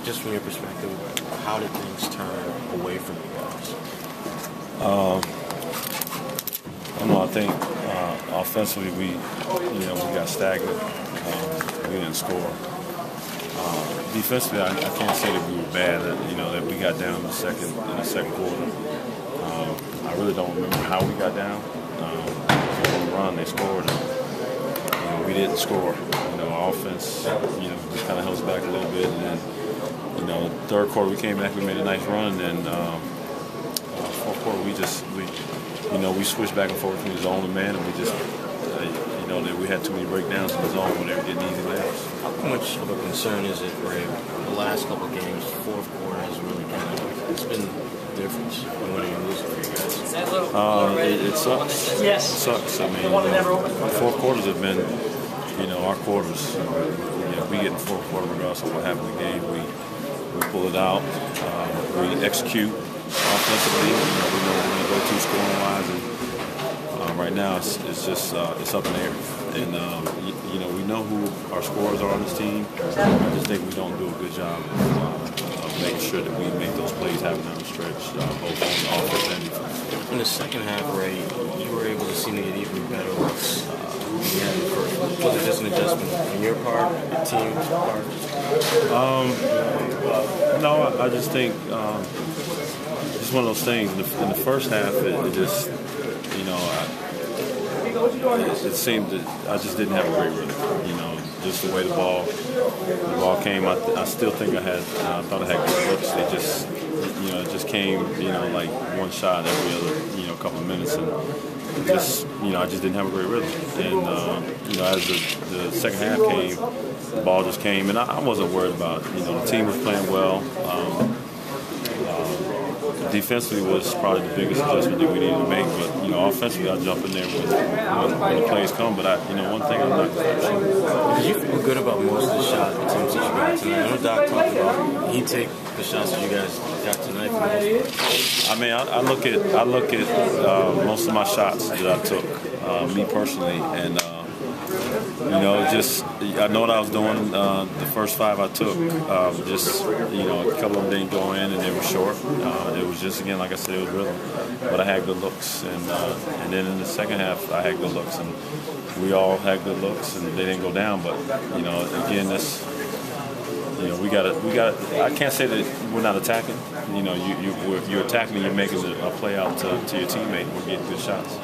just from your perspective, how did things turn away from you guys? I don't know. I think offensively we got stagnant. We didn't score. Defensively, I can't say that we were bad. That we got down in the second quarter. I really don't remember how we got down. On the run, they scored. And, we didn't score. Our offense, just kind of held us back a little bit. And then, third quarter we came back. We made a nice run. And then fourth quarter we switched back and forth between zone and man, and we just that we had too many breakdowns in the zone when they were getting easy layups. How much of a concern is it, Ray? The last couple of games, fourth quarter has really it's been the difference in winning and losing for you guys. It sucks. Yes. It sucks. I mean, fourth quarters have been, our quarters. We get in the fourth quarter regardless of what happened in the game. We pull it out. We execute offensively. We know we're going to go to scoring wise, and right now it's just it's up in the air. And we know who our scorers are on this team. I just think we don't do a good job of making sure that we make those plays happen down the stretch, both on offense and defense. In the second half, Ray, you were able to seem to get even better looks. Was it just an adjustment on your part, your team's part? No, I just think it's one of those things. In the first half, it just, it seemed that I just didn't have a great rhythm. Just the way the ball came. I still think I thought I had good looks. They just, it just came, like one shot every other, couple of minutes, and just, I just didn't have a great rhythm. And as the second half came, the ball just came, and I wasn't worried about it. The team was playing well. Defensively was probably the biggest adjustment that we needed to make, but offensively I jump in there when the plays come. But one thing I'm not sure. Did you feel good about most of the shot attempts that you got tonight? I know Doc talked about he take the shots that you guys got tonight. I mean, I look at most of my shots that I took, me personally, and I know what I was doing. The first 5 I took, a couple of them didn't go in and they were short. It was just, again, like I said, it was rhythm. But I had good looks, and then in the second half I had good looks, and we all had good looks, and they didn't go down. But again, this. We got. I can't say that we're not attacking. You're attacking and you're making a play out to your teammate. We're getting good shots.